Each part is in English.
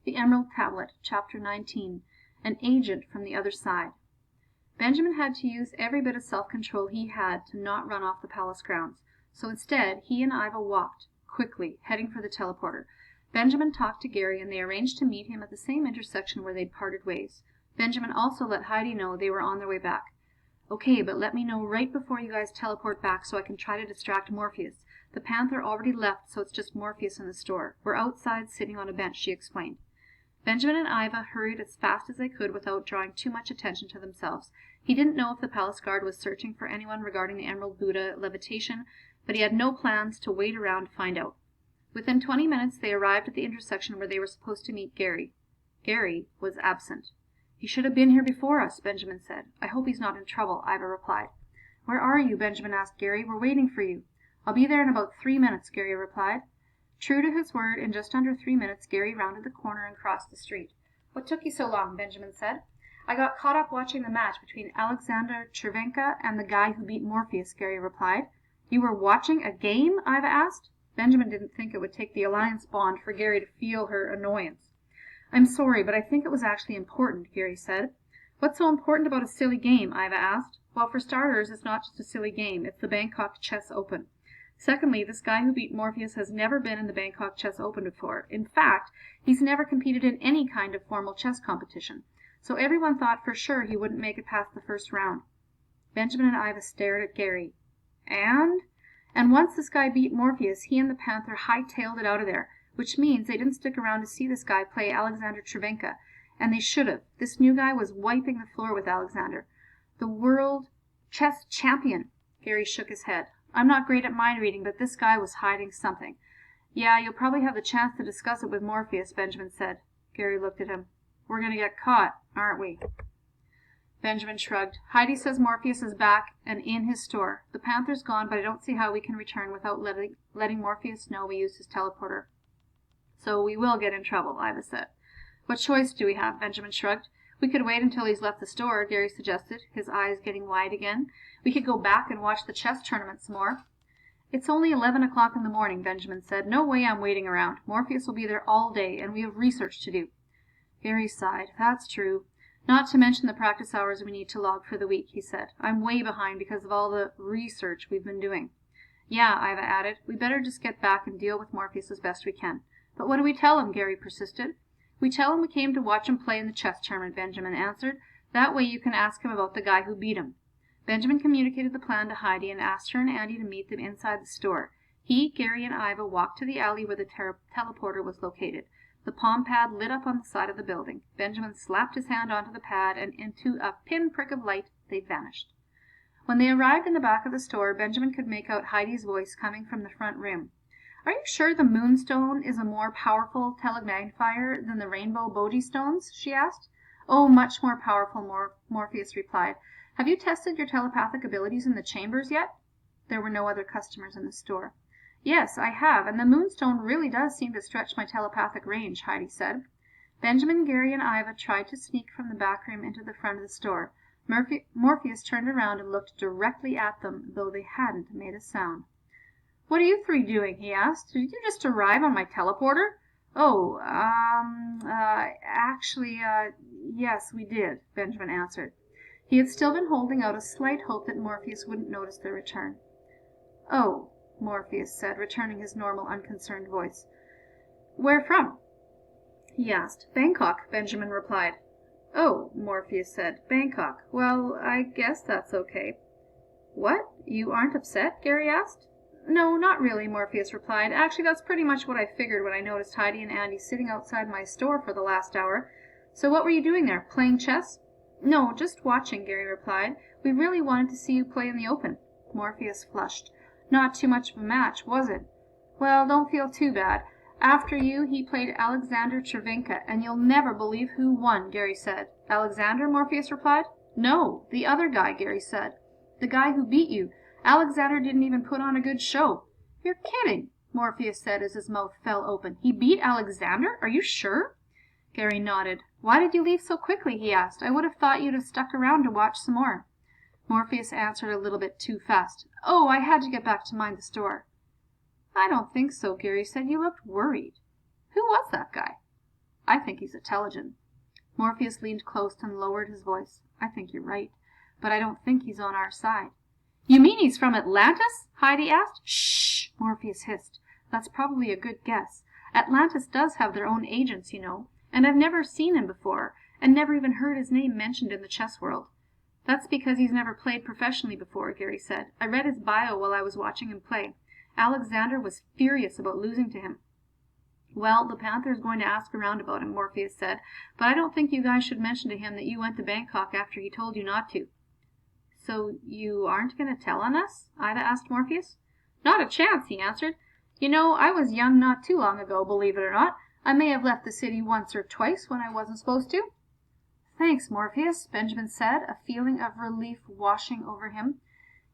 The Emerald Tablet, Chapter 19. An Agent from the Other Side. Benjamin had to use every bit of self-control he had to not run off the palace grounds. So instead, he and Iva walked, quickly, heading for the teleporter. Benjamin talked to Gary, and they arranged to meet him at the same intersection where they'd parted ways. Benjamin also let Heidi know they were on their way back. "Okay, but let me know right before you guys teleport back so I can try to distract Morpheus. The Panther already left, so it's just Morpheus in the store. We're outside sitting on a bench," she explained. Benjamin and Iva hurried as fast as they could without drawing too much attention to themselves. He didn't know if the palace guard was searching for anyone regarding the Emerald Buddha levitation, but he had no plans to wait around to find out. Within 20 minutes they arrived at the intersection where they were supposed to meet Gary. Gary was absent. "He should have been here before us," Benjamin said. "I hope he's not in trouble," Iva replied. "Where are you?" Benjamin asked Gary. "We're waiting for you." "I'll be there in about 3 minutes," Gary replied. True to his word, in just under 3 minutes Gary rounded the corner and crossed the street. "What took you so long?" Benjamin said. "I got caught up watching the match between Alexander Chervenka and the guy who beat Morpheus," Gary replied. "You were watching a game?" Iva asked. Benjamin didn't think it would take the alliance bond for Gary to feel her annoyance. "I'm sorry, but I think it was actually important," Gary said. "What's so important about a silly game?" Iva asked. "Well, for starters, it's not just a silly game. It's the Bangkok Chess Open. Secondly, this guy who beat Morpheus has never been in the Bangkok Chess Open before. In fact, he's never competed in any kind of formal chess competition. So everyone thought for sure he wouldn't make it past the first round." Benjamin and Iva stared at Gary. And once this guy beat Morpheus, he and the Panther hightailed it out of there, which means they didn't stick around to see this guy play Alexander Chervenka, and they should have. This new guy was wiping the floor with Alexander. The world chess champion. Gary shook his head. "I'm not great at mind reading, but this guy was hiding something." "Yeah, you'll probably have the chance to discuss it with Morpheus," Benjamin said. Gary looked at him. "We're going to get caught, aren't we?" Benjamin shrugged. "Heidi says Morpheus is back and in his store. The Panther's gone, but I don't see how we can return without letting Morpheus know we used his teleporter." "So we will get in trouble," Iva said. "What choice do we have?" Benjamin shrugged. "We could wait until he's left the store," Gary suggested, his eyes getting wide again. "We could go back and watch the chess tournament some more." "It's only 11 o'clock in the morning," Benjamin said. "No way I'm waiting around. Morpheus will be there all day, and we have research to do." Gary sighed. "That's true. Not to mention the practice hours we need to log for the week," he said. "I'm way behind because of all the research we've been doing." "Yeah," Iva added. "We better just get back and deal with Morpheus as best we can." "But what do we tell him?" Gary persisted. "We tell him we came to watch him play in the chess tournament," Benjamin answered. "That way you can ask him about the guy who beat him." Benjamin communicated the plan to Heidi and asked her and Andy to meet them inside the store. He, Gary, and Iva walked to the alley where the teleporter was located. The palm pad lit up on the side of the building. Benjamin slapped his hand onto the pad, and into a pinprick of light they vanished. When they arrived in the back of the store, Benjamin could make out Heidi's voice coming from the front room. "Are you sure the Moonstone is a more powerful telemagnifier than the Rainbow Boji stones?" she asked. "Oh, much more powerful," Morpheus replied. "Have you tested your telepathic abilities in the chambers yet?" There were no other customers in the store. "Yes, I have, and the Moonstone really does seem to stretch my telepathic range," Heidi said. Benjamin, Gary, and Iva tried to sneak from the back room into the front of the store. Morpheus turned around and looked directly at them, though they hadn't made a sound. "What are you three doing?" he asked. "Did you just arrive on my teleporter?" "Oh, actually, yes, we did," Benjamin answered. He had still been holding out a slight hope that Morpheus wouldn't notice their return. "Oh," Morpheus said, returning his normal, unconcerned voice. "Where from?" he asked. "Bangkok," Benjamin replied. "Oh," Morpheus said, "Bangkok. Well, I guess that's okay." "What? You aren't upset?" Gary asked. "No, not really," Morpheus replied. "Actually, that's pretty much what I figured when I noticed Heidi and Andy sitting outside my store for the last hour. So what were you doing there? Playing chess?" "No, just watching," Gary replied. "We really wanted to see you play in the open." Morpheus flushed. "Not too much of a match, was it?" "Well, don't feel too bad. After you, he played Alexander Chervenka, and you'll never believe who won," Gary said. "Alexander?" Morpheus replied. "No, the other guy," Gary said. "The guy who beat you. Alexander didn't even put on a good show." "You're kidding," Morpheus said as his mouth fell open. "He beat Alexander? Are you sure?" Gary nodded. "Why did you leave so quickly?" he asked. "I would have thought you'd have stuck around to watch some more." Morpheus answered a little bit too fast. "Oh, I had to get back to mind the store." "I don't think so," Gary said. "You looked worried." "Who was that guy?" I think he's intelligent." Morpheus leaned close and lowered his voice. "I think you're right, but I don't think he's on our side." "You mean he's from Atlantis?" Heidi asked. "Shh!" Morpheus hissed. "That's probably a good guess. Atlantis does have their own agents, you know, and I've never seen him before, and never even heard his name mentioned in the chess world." "That's because he's never played professionally before," Gary said. "I read his bio while I was watching him play. Alexander was furious about losing to him." "Well, the Panther is going to ask around about him," Morpheus said, "but I don't think you guys should mention to him that you went to Bangkok after he told you not to." "So you aren't going to tell on us?" Ida asked Morpheus. "Not a chance," he answered. "You know, I was young not too long ago, believe it or not. I may have left the city once or twice when I wasn't supposed to." "Thanks, Morpheus," Benjamin said, a feeling of relief washing over him.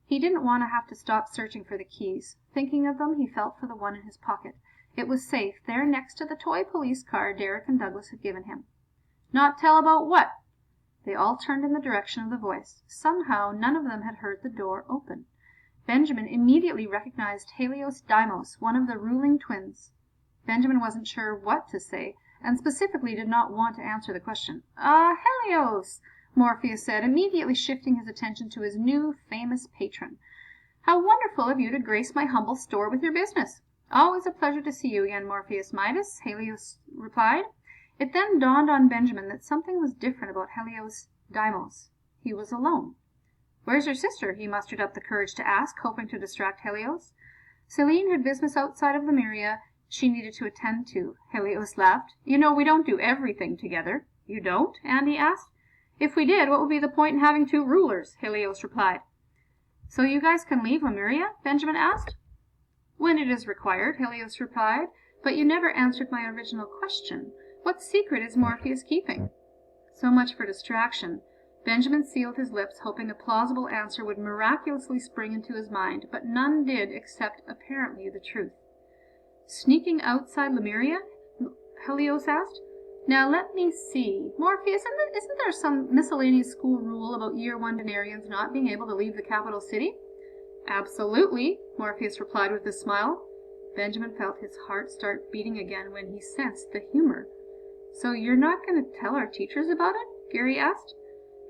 He didn't want to have to stop searching for the keys. Thinking of them, he felt for the one in his pocket. It was safe, there next to the toy police car Derek and Douglas had given him. "Not tell about what?" They all turned in the direction of the voice. Somehow none of them had heard the door open. Benjamin immediately recognized Helios Deimos, one of the ruling twins. Benjamin wasn't sure what to say, and specifically did not want to answer the question. Helios," Morpheus said, immediately shifting his attention to his new famous patron. "How wonderful of you to grace my humble store with your business." "Always a pleasure to see you again, Morpheus Midas," Helios replied. It then dawned on Benjamin that something was different about Helios Deimos. He was alone. "Where's your sister?" he mustered up the courage to ask, hoping to distract Helios. "Selene had business outside of Lemuria she needed to attend to," Helios laughed. "You know, we don't do everything together." "You don't?" Andy asked. "If we did, what would be the point in having two rulers?" Helios replied. "So you guys can leave Lemuria?" Benjamin asked. "When it is required," Helios replied. "But you never answered my original question. What secret is Morpheus keeping?" So much for distraction. Benjamin sealed his lips, hoping a plausible answer would miraculously spring into his mind, but none did except, apparently, the truth. "Sneaking outside Lemuria?" Helios asked. "Now let me see. Morpheus, isn't there some miscellaneous school rule about Year 1 Denarians not being able to leave the capital city?" "Absolutely," Morpheus replied with a smile. Benjamin felt his heart start beating again when he sensed the humor. "So you're not going to tell our teachers about it?" Gary asked.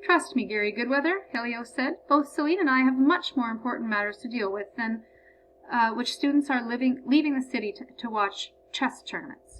"Trust me, Gary Goodweather," Helios said. "Both Selene and I have much more important matters to deal with than which students are leaving the city to watch chess tournaments."